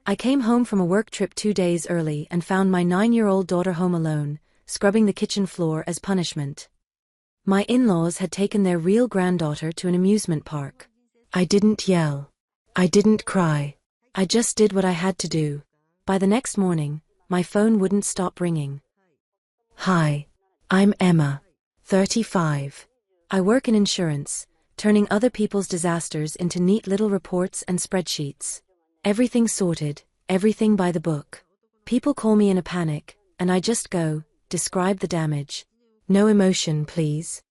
I came home from a work trip 2 days early and found my 9-year-old daughter home alone, scrubbing the kitchen floor as punishment. My in-laws had taken their real granddaughter to an amusement park. I didn't yell. I didn't cry. I just did what I had to do. By the next morning, my phone wouldn't stop ringing. Hi. I'm Emma. 35. I work in insurance, turning other people's disasters into neat little reports and spreadsheets. Everything sorted, everything by the book. People call me in a panic, and I just go, describe the damage. No emotion, please.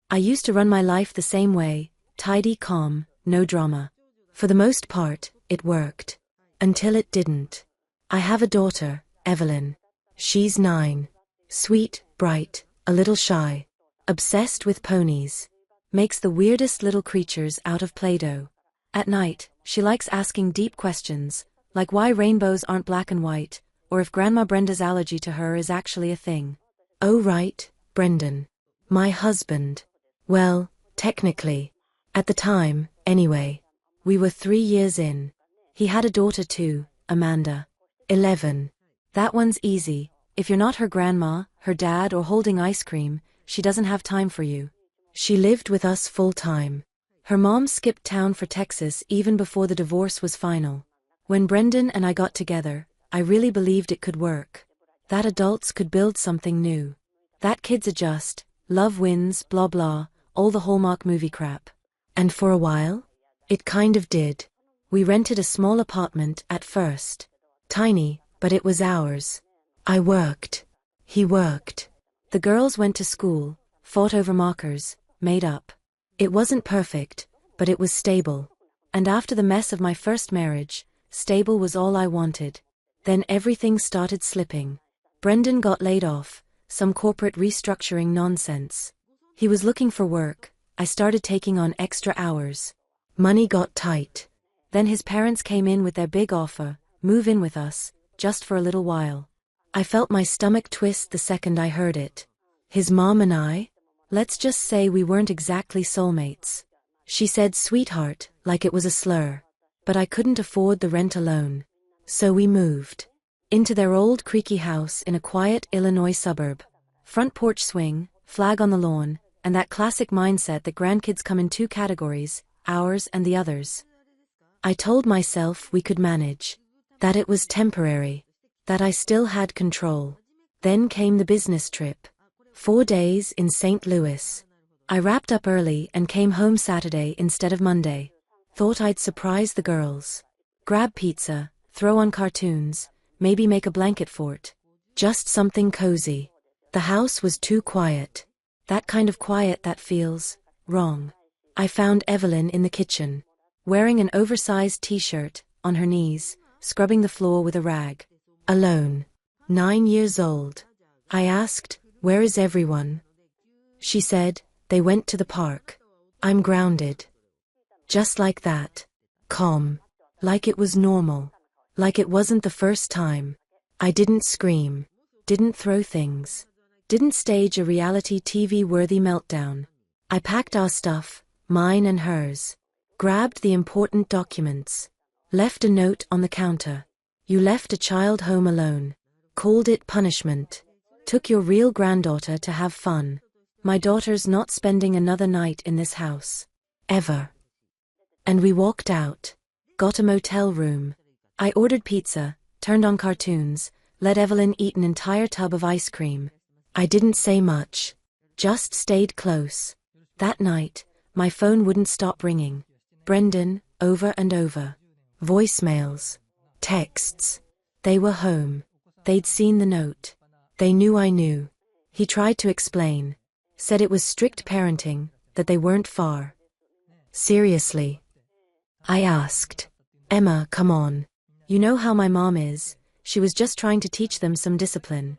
I used to run my life the same way, tidy, calm, no drama. For the most part, it worked. Until it didn't. I have a daughter, Evelyn. She's 9. Sweet, bright, a little shy. Obsessed with ponies. Makes the weirdest little creatures out of Play-Doh. At night, she likes asking deep questions, like why rainbows aren't black and white, or if Grandma Brenda's allergy to her is actually a thing. Oh right, Brendan. My husband. Well, technically. At the time, anyway. We were 3 years in. He had a daughter too, Amanda. 11. That one's easy. If you're not her grandma, her dad, or holding ice cream, she doesn't have time for you. She lived with us full time. Her mom skipped town for Texas even before the divorce was final. When Brendan and I got together, I really believed it could work. That adults could build something new. That kids adjust, love wins, blah blah, all the Hallmark movie crap. And for a while, it kind of did. We rented a small apartment at first. Tiny, but it was ours. I worked. He worked. The girls went to school, fought over markers, made up. It wasn't perfect, but it was stable. And after the mess of my first marriage, stable was all I wanted. Then everything started slipping. Brendan got laid off, some corporate restructuring nonsense. He was looking for work. I started taking on extra hours. Money got tight. Then his parents came in with their big offer, move in with us, just for a little while. I felt my stomach twist the second I heard it. His mom and I? Let's just say we weren't exactly soulmates. She said sweetheart, like it was a slur. But I couldn't afford the rent alone. So we moved. Into their old creaky house in a quiet Illinois suburb. Front porch swing, flag on the lawn, and that classic mindset that grandkids come in 2 categories, ours and the others. I told myself we could manage. That it was temporary. That I still had control. Then came the business trip. 4 days in St. Louis. I wrapped up early and came home Saturday instead of Monday. Thought I'd surprise the girls. Grab pizza, throw on cartoons, maybe make a blanket fort. Just something cozy. The house was too quiet. That kind of quiet that feels wrong. I found Evelyn in the kitchen, wearing an oversized t-shirt, on her knees, scrubbing the floor with a rag. Alone. 9 years old. I asked, where is everyone? She said, they went to the park. I'm grounded. Just like that. Calm. Like it was normal. Like it wasn't the first time. I didn't scream. Didn't throw things. Didn't stage a reality TV-worthy meltdown. I packed our stuff, mine and hers. Grabbed the important documents. Left a note on the counter. You left a child home alone. Called it punishment. Took your real granddaughter to have fun. My daughter's not spending another night in this house. Ever. And we walked out. Got a motel room. I ordered pizza, turned on cartoons, let Evelyn eat an entire tub of ice cream. I didn't say much. Just stayed close. That night, my phone wouldn't stop ringing. Brendan, over and over. Voicemails. Texts. They were home. They'd seen the note. They knew I knew. He tried to explain. Said it was strict parenting, that they weren't far. Seriously. I asked. Emma, come on. You know how my mom is. She was just trying to teach them some discipline.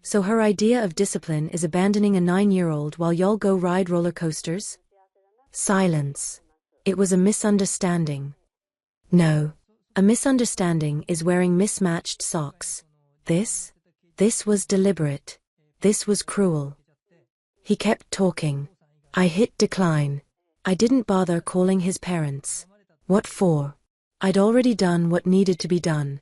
So her idea of discipline is abandoning a 9-year-old while y'all go ride roller coasters? Silence. It was a misunderstanding. No. A misunderstanding is wearing mismatched socks. This was deliberate. This was cruel. He kept talking. I hit decline. I didn't bother calling his parents. What for? I'd already done what needed to be done.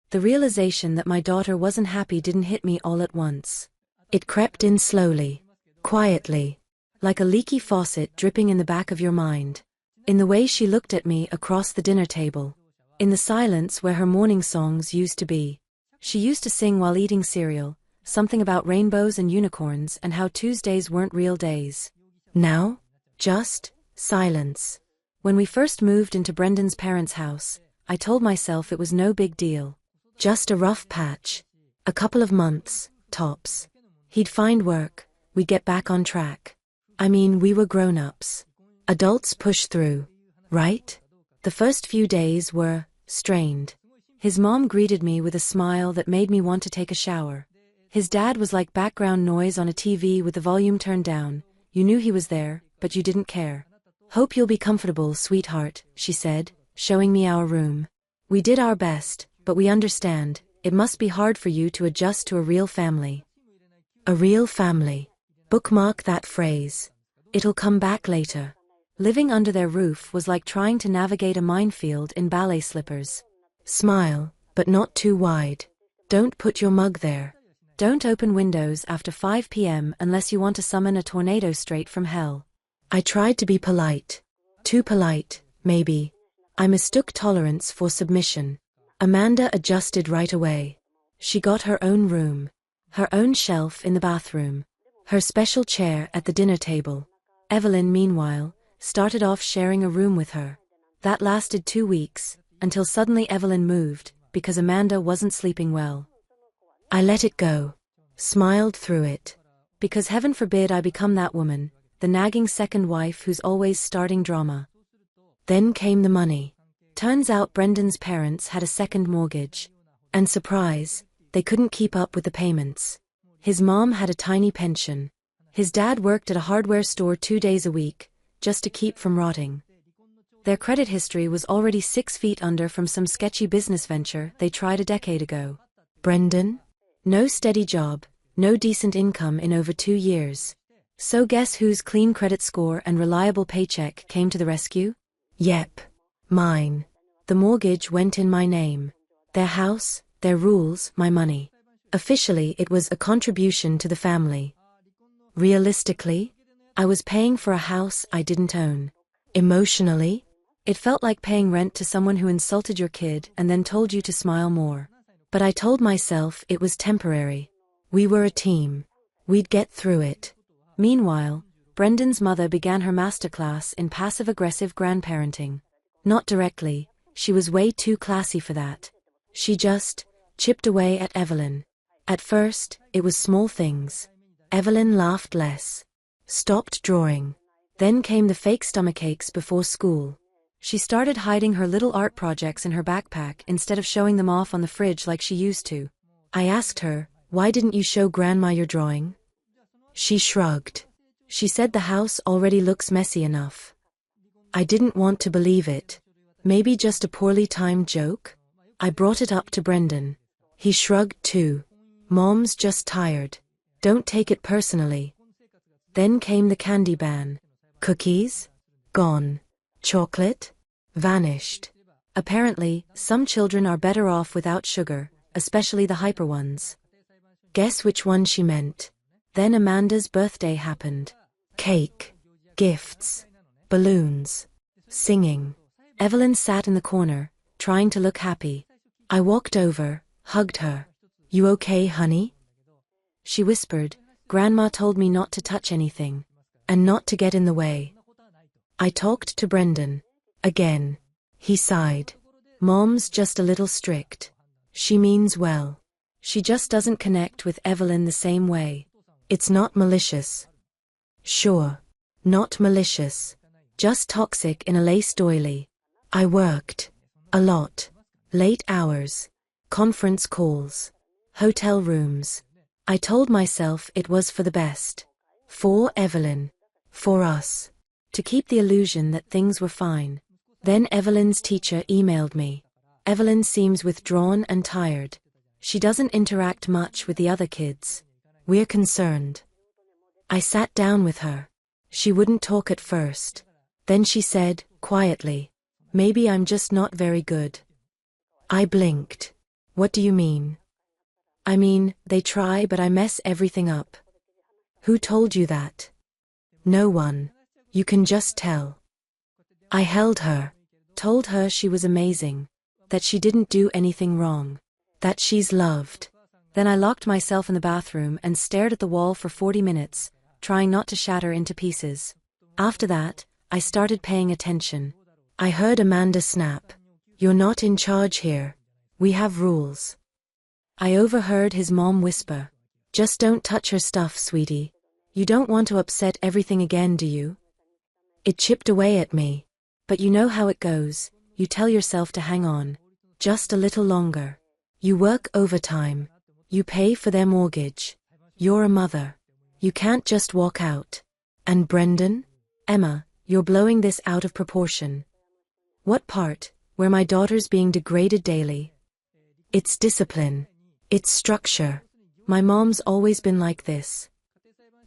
The realization that my daughter wasn't happy didn't hit me all at once. It crept in slowly, quietly, like a leaky faucet dripping in the back of your mind. In the way she looked at me across the dinner table. In the silence where her morning songs used to be. She used to sing while eating cereal, something about rainbows and unicorns and how Tuesdays weren't real days. Now? Just silence. When we first moved into Brendan's parents' house, I told myself it was no big deal. Just a rough patch. A couple of months, tops. He'd find work, we'd get back on track. I mean, we were grown-ups. Adults push through, right? The first few days were strained. His mom greeted me with a smile that made me want to take a shower. His dad was like background noise on a TV with the volume turned down. You knew he was there, but you didn't care. Hope you'll be comfortable, sweetheart, she said, showing me our room. We did our best, but we understand, it must be hard for you to adjust to a real family. A real family. Bookmark that phrase. It'll come back later. Living under their roof was like trying to navigate a minefield in ballet slippers. Smile, but not too wide. Don't put your mug there. Don't open windows after 5 p.m. unless you want to summon a tornado straight from hell. I tried to be polite. Too polite, maybe. I mistook tolerance for submission. Amanda adjusted right away. She got her own room. Her own shelf in the bathroom. Her special chair at the dinner table. Evelyn, meanwhile, started off sharing a room with her. That lasted 2 weeks, until suddenly Evelyn moved, because Amanda wasn't sleeping well. I let it go. Smiled through it. Because heaven forbid I become that woman, the nagging second wife who's always starting drama. Then came the money. Turns out Brendan's parents had a second mortgage. And surprise, they couldn't keep up with the payments. His mom had a tiny pension. His dad worked at a hardware store 2 days a week, just to keep from rotting. Their credit history was already 6 feet under from some sketchy business venture they tried a decade ago. Brendan? No steady job, no decent income in over 2 years. So guess whose clean credit score and reliable paycheck came to the rescue? Yep. Mine. The mortgage went in my name. Their house, their rules, my money. Officially, it was a contribution to the family. Realistically, I was paying for a house I didn't own. Emotionally, it felt like paying rent to someone who insulted your kid and then told you to smile more. But I told myself it was temporary. We were a team. We'd get through it. Meanwhile, Brendan's mother began her masterclass in passive-aggressive grandparenting. Not directly, she was way too classy for that. She just chipped away at Evelyn. At first, it was small things. Evelyn laughed less. Stopped drawing. Then came the fake stomachaches before school. She started hiding her little art projects in her backpack instead of showing them off on the fridge like she used to. I asked her, "Why didn't you show Grandma your drawing?" She shrugged. She said the house already looks messy enough. I didn't want to believe it. Maybe just a poorly timed joke? I brought it up to Brendan. He shrugged too. Mom's just tired. Don't take it personally. Then came the candy ban. Cookies? Gone. Chocolate? Vanished. Apparently, some children are better off without sugar, especially the hyper ones. Guess which one she meant. Then Amanda's birthday happened. Cake. Gifts. Balloons. Singing. Evelyn sat in the corner, trying to look happy. I walked over, hugged her. "You okay, honey?" She whispered, "Grandma told me not to touch anything. And not to get in the way." I talked to Brendan. Again. He sighed. "Mom's just a little strict. She means well. She just doesn't connect with Evelyn the same way. It's not malicious." Sure. Not malicious. Just toxic in a lace doily. I worked. A lot. Late hours. Conference calls. Hotel rooms. I told myself it was for the best. For Evelyn. For us. To keep the illusion that things were fine. Then Evelyn's teacher emailed me. Evelyn seems withdrawn and tired. She doesn't interact much with the other kids. We're concerned. I sat down with her. She wouldn't talk at first. Then she said, quietly, Maybe I'm just not very good. I blinked. What do you mean? I mean, they try but I mess everything up. Who told you that? No one. You can just tell. I held her. Told her she was amazing. That she didn't do anything wrong. That she's loved. Then I locked myself in the bathroom and stared at the wall for 40 minutes, trying not to shatter into pieces. After that, I started paying attention. I heard Amanda snap. You're not in charge here. We have rules. I overheard his mom whisper. Just don't touch her stuff, sweetie. You don't want to upset everything again, do you? It chipped away at me. But you know how it goes, you tell yourself to hang on. Just a little longer. You work overtime. You pay for their mortgage. You're a mother. You can't just walk out. And Brendan? Emma, you're blowing this out of proportion. What part, where my daughter's being degraded daily? It's discipline. It's structure. My mom's always been like this.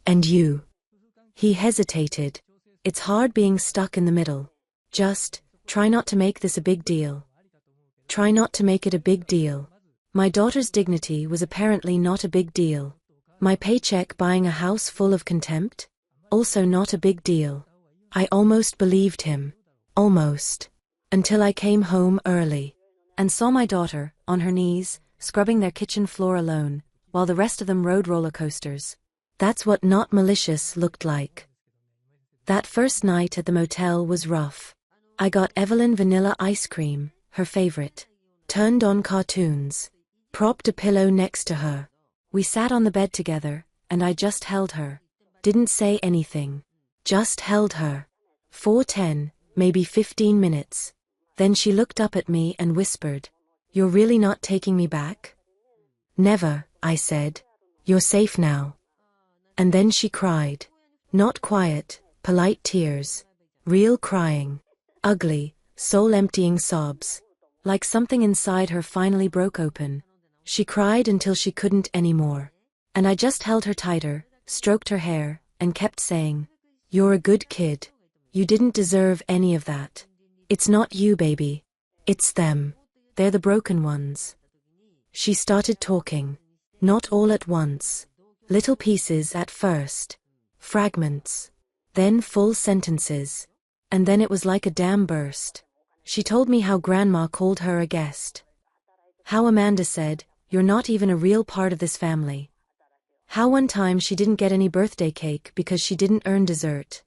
And you? He hesitated. It's hard being stuck in the middle. Just, try not to make this a big deal. Try not to make it a big deal. My daughter's dignity was apparently not a big deal. My paycheck buying a house full of contempt? Also not a big deal. I almost believed him. Almost. Until I came home early. And saw my daughter, on her knees, scrubbing their kitchen floor alone, while the rest of them rode roller coasters. That's what not malicious looked like. That first night at the motel was rough. I got Evelyn vanilla ice cream, her favorite. Turned on cartoons. Propped a pillow next to her. We sat on the bed together, and I just held her. Didn't say anything. Just held her. For 10, maybe 15 minutes. Then she looked up at me and whispered, "You're really not taking me back?" "Never," I said. "You're safe now." And then she cried. Not quiet, polite tears. Real crying. Ugly, soul-emptying sobs. Like something inside her finally broke open. She cried until she couldn't anymore. And I just held her tighter, stroked her hair, and kept saying, "You're a good kid. You didn't deserve any of that. It's not you, baby. It's them. They're the broken ones." She started talking. Not all at once. Little pieces at first. Fragments. Then full sentences. And then it was like a dam burst. She told me how Grandma called her a guest. How Amanda said, "You're not even a real part of this family." How one time she didn't get any birthday cake because she didn't earn dessert.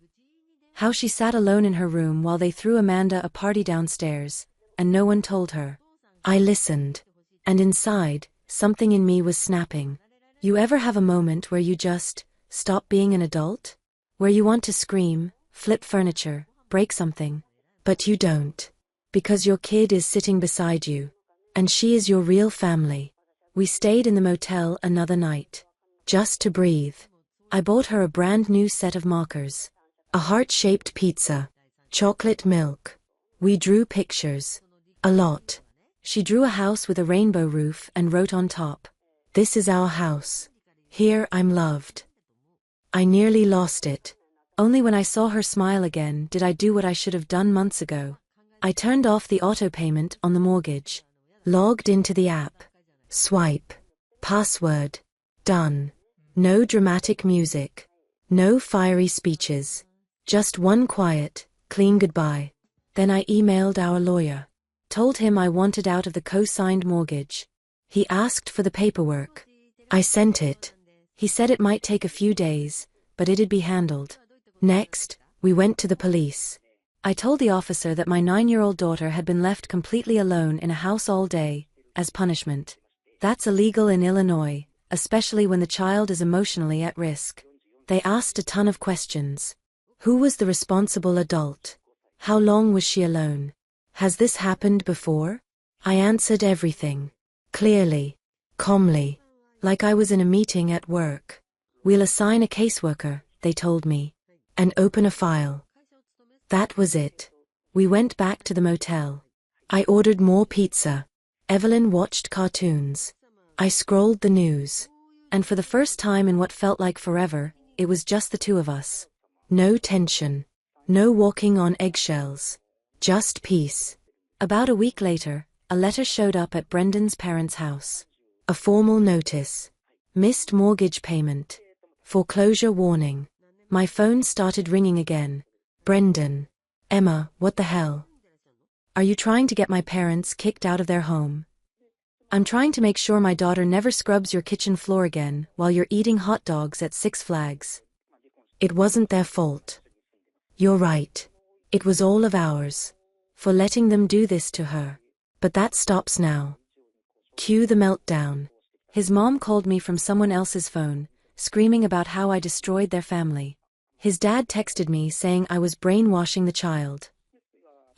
How she sat alone in her room while they threw Amanda a party downstairs, and no one told her. I listened. And inside, something in me was snapping. You ever have a moment where you just stop being an adult? Where you want to scream, flip furniture, break something. But you don't. Because your kid is sitting beside you. And she is your real family. We stayed in the motel another night. Just to breathe. I bought her a brand new set of markers. A heart-shaped pizza. Chocolate milk. We drew pictures. A lot. She drew a house with a rainbow roof and wrote on top, "This is our house. Here I'm loved." I nearly lost it. Only when I saw her smile again did I do what I should have done months ago. I turned off the auto payment on the mortgage. Logged into the app. Swipe. Password. Done. No dramatic music. No fiery speeches. Just one quiet, clean goodbye. Then I emailed our lawyer. Told him I wanted out of the co-signed mortgage. He asked for the paperwork. I sent it. He said it might take a few days, but it'd be handled. Next, we went to the police. I told the officer that my 9-year-old daughter had been left completely alone in a house all day, as punishment. That's illegal in Illinois, especially when the child is emotionally at risk. They asked a ton of questions. Who was the responsible adult? How long was she alone? Has this happened before? I answered everything. Clearly. Calmly. Like I was in a meeting at work. We'll assign a caseworker, they told me. And open a file. That was it. We went back to the motel. I ordered more pizza. Evelyn watched cartoons. I scrolled the news. And for the first time in what felt like forever, it was just the two of us. No tension. No walking on eggshells. Just peace. About a week later, a letter showed up at Brendan's parents' house. A formal notice. Missed mortgage payment. Foreclosure warning. My phone started ringing again. Brendan. Emma, what the hell? Are you trying to get my parents kicked out of their home? I'm trying to make sure my daughter never scrubs your kitchen floor again while you're eating hot dogs at Six Flags. It wasn't their fault. You're right. It was all of ours. For letting them do this to her. But that stops now. Cue the meltdown. His mom called me from someone else's phone, screaming about how I destroyed their family. His dad texted me saying I was brainwashing the child.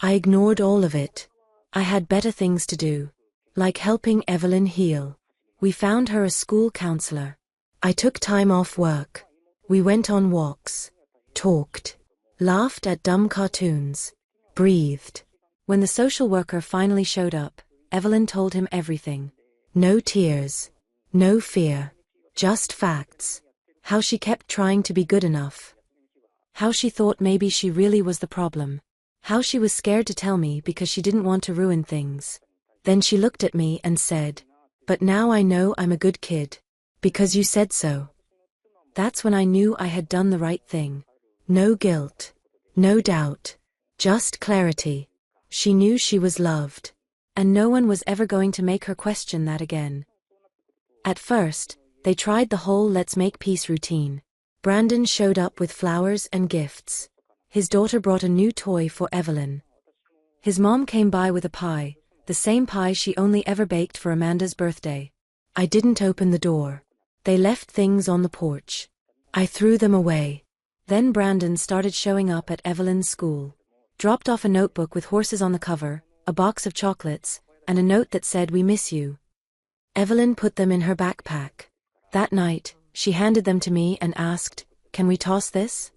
I ignored all of it. I had better things to do. Like helping Evelyn heal. We found her a school counselor. I took time off work. We went on walks. Talked. Laughed at dumb cartoons. Breathed. When the social worker finally showed up, Evelyn told him everything. No tears. No fear. Just facts. How she kept trying to be good enough. How she thought maybe she really was the problem. How she was scared to tell me because she didn't want to ruin things. Then she looked at me and said, "But now I know I'm a good kid. Because you said so." That's when I knew I had done the right thing. No guilt. No doubt. Just clarity. She knew she was loved. And no one was ever going to make her question that again. At first, they tried the whole let's make peace routine. Brandon showed up with flowers and gifts. His daughter brought a new toy for Evelyn. His mom came by with a pie, the same pie she only ever baked for Amanda's birthday. I didn't open the door. They left things on the porch. I threw them away. Then Brandon started showing up at Evelyn's school. Dropped off a notebook with horses on the cover, a box of chocolates, and a note that said "We miss you." Evelyn put them in her backpack. That night, she handed them to me and asked, "Can we toss this?"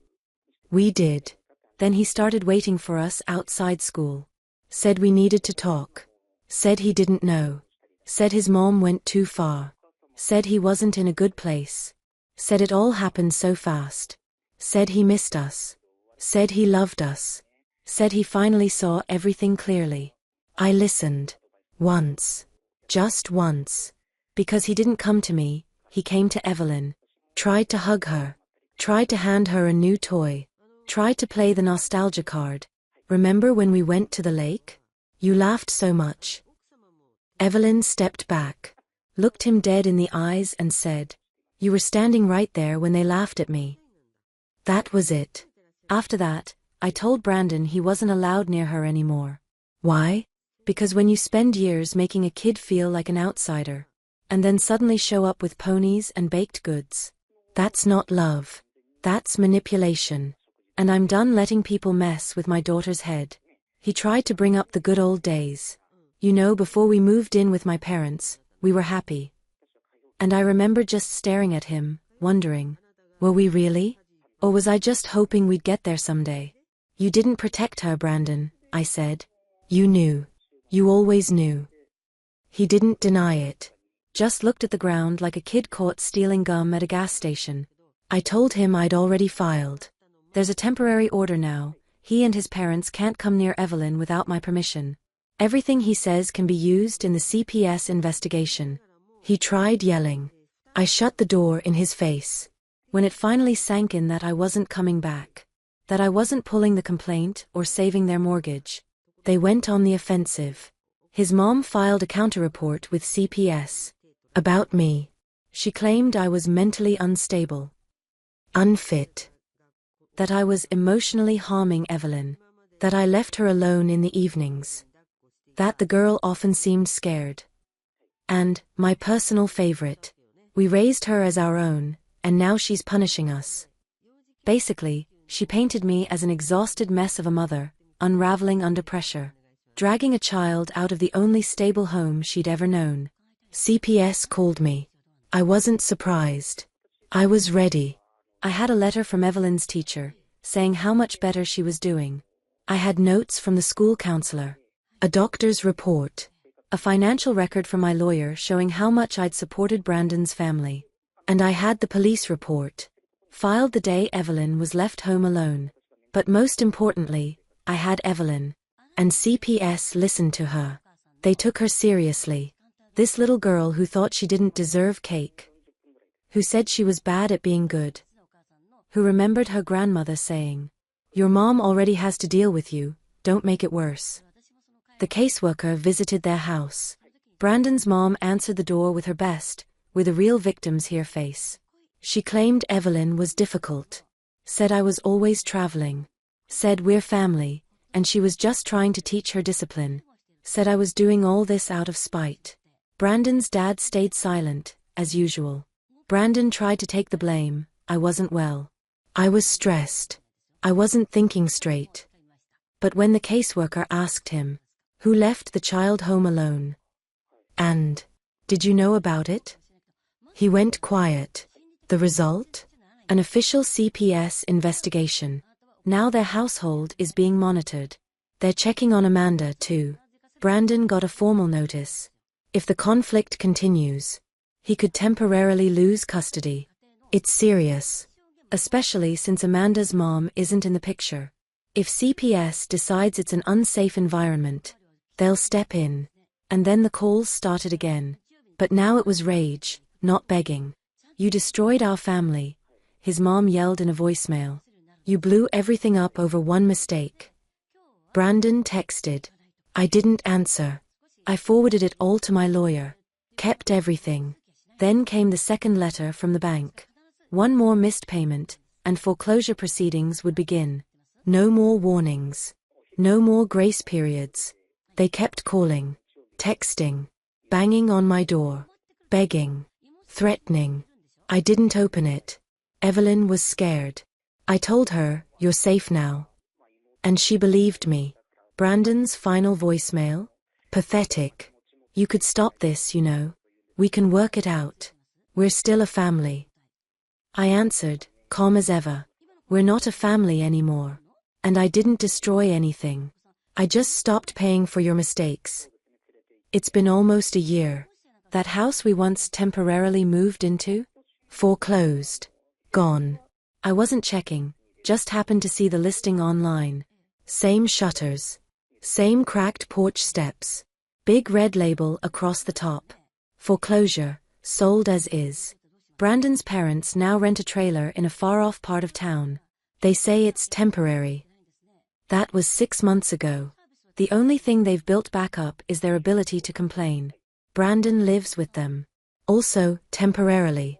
We did. Then he started waiting for us outside school. Said we needed to talk. Said he didn't know. Said his mom went too far. Said he wasn't in a good place. Said it all happened so fast. Said he missed us. Said he loved us. Said he finally saw everything clearly. I listened. Once. Just once. Because he didn't come to me, he came to Evelyn. Tried to hug her. Tried to hand her a new toy. Tried to play the nostalgia card. Remember when we went to the lake? You laughed so much. Evelyn stepped back. Looked him dead in the eyes and said, "You were standing right there when they laughed at me." That was it. After that, I told Brandon he wasn't allowed near her anymore. Why? Because when you spend years making a kid feel like an outsider, and then suddenly show up with ponies and baked goods, that's not love. That's manipulation. And I'm done letting people mess with my daughter's head. He tried to bring up the good old days. You know, before we moved in with my parents, we were happy. And I remember just staring at him, wondering, were we really? Or was I just hoping we'd get there someday? You didn't protect her, Brandon, I said. You knew. You always knew. He didn't deny it. Just looked at the ground like a kid caught stealing gum at a gas station. I told him I'd already filed. There's a temporary order now. He and his parents can't come near Evelyn without my permission. Everything he says can be used in the CPS investigation. He tried yelling. I shut the door in his face. When it finally sank in that I wasn't coming back, that I wasn't pulling the complaint or saving their mortgage, they went on the offensive. His mom filed a counter-report with CPS. About me. She claimed I was mentally unstable. Unfit. That I was emotionally harming Evelyn. That I left her alone in the evenings. That the girl often seemed scared. And, my personal favorite, we raised her as our own, and now she's punishing us. Basically, she painted me as an exhausted mess of a mother, unraveling under pressure, dragging a child out of the only stable home she'd ever known. CPS called me. I wasn't surprised. I was ready. I had a letter from Evelyn's teacher, saying how much better she was doing. I had notes from the school counselor, a doctor's report, a financial record from my lawyer showing how much I'd supported Brandon's family. And I had the police report, filed the day Evelyn was left home alone. But most importantly, I had Evelyn. And CPS listened to her. They took her seriously. This little girl who thought she didn't deserve cake. Who said she was bad at being good. Who remembered her grandmother saying, "Your mom already has to deal with you, don't make it worse." The caseworker visited their house. Brandon's mom answered the door with her best, with a real victim's here face. She claimed Evelyn was difficult. Said I was always traveling. Said we're family, and she was just trying to teach her discipline. Said I was doing all this out of spite. Brandon's dad stayed silent, as usual. Brandon tried to take the blame. I wasn't well. I was stressed. I wasn't thinking straight. But when the caseworker asked him, who left the child home alone? And, did you know about it? He went quiet. The result? An official CPS investigation. Now their household is being monitored. They're checking on Amanda too. Brandon got a formal notice. If the conflict continues, he could temporarily lose custody. It's serious. Especially since Amanda's mom isn't in the picture. If CPS decides it's an unsafe environment, they'll step in. And then the calls started again. But now it was rage, not begging. You destroyed our family, his mom yelled in a voicemail. You blew everything up over one mistake. Brandon texted. I didn't answer. I forwarded it all to my lawyer. Kept everything. Then came the second letter from the bank. One more missed payment, and foreclosure proceedings would begin. No more warnings. No more grace periods. They kept calling, texting, banging on my door, begging, threatening. I didn't open it. Evelyn was scared. I told her, you're safe now. And she believed me. Brandon's final voicemail? Pathetic. You could stop this, you know. We can work it out. We're still a family. I answered, calm as ever. We're not a family anymore. And I didn't destroy anything. I just stopped paying for your mistakes. It's been almost a year. That house we once temporarily moved into? Foreclosed. Gone. I wasn't checking, just happened to see the listing online. Same shutters. Same cracked porch steps. Big red label across the top. Foreclosure, sold as is. Brandon's parents now rent a trailer in a far-off part of town. They say it's temporary. That was 6 months ago. The only thing they've built back up is their ability to complain. Brandon lives with them. Also, temporarily.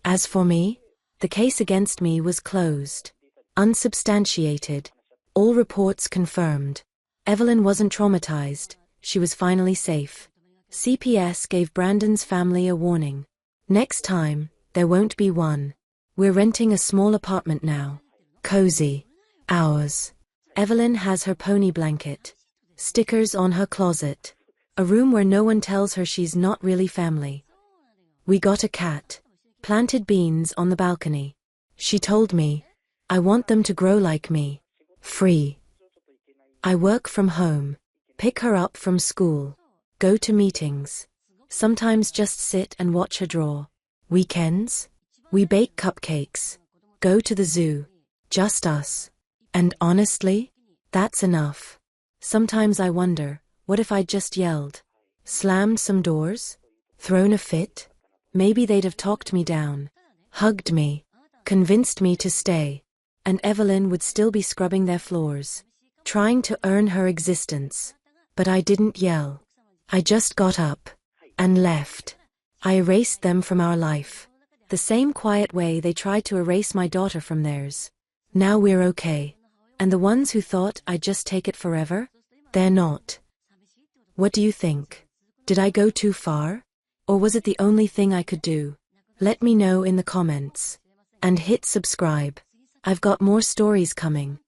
As for me, the case against me was closed. Unsubstantiated. All reports confirmed. Evelyn wasn't traumatized, she was finally safe. CPS gave Brandon's family a warning. Next time, there won't be one. We're renting a small apartment now. Cozy. Ours. Evelyn has her pony blanket. Stickers on her closet. A room where no one tells her she's not really family. We got a cat. Planted beans on the balcony. She told me, I want them to grow like me. Free. I work from home. Pick her up from school. Go to meetings. Sometimes just sit and watch her draw. Weekends? We bake cupcakes. Go to the zoo. Just us. And honestly, that's enough. Sometimes I wonder, what if I'd just yelled? Slammed some doors? Thrown a fit? Maybe they'd have talked me down. Hugged me. Convinced me to stay. And Evelyn would still be scrubbing their floors. Trying to earn her existence. But I didn't yell. I just got up. And left. I erased them from our life. The same quiet way they tried to erase my daughter from theirs. Now we're okay. And the ones who thought I'd just take it forever? They're not. What do you think? Did I go too far? Or was it the only thing I could do? Let me know in the comments. And hit subscribe. I've got more stories coming.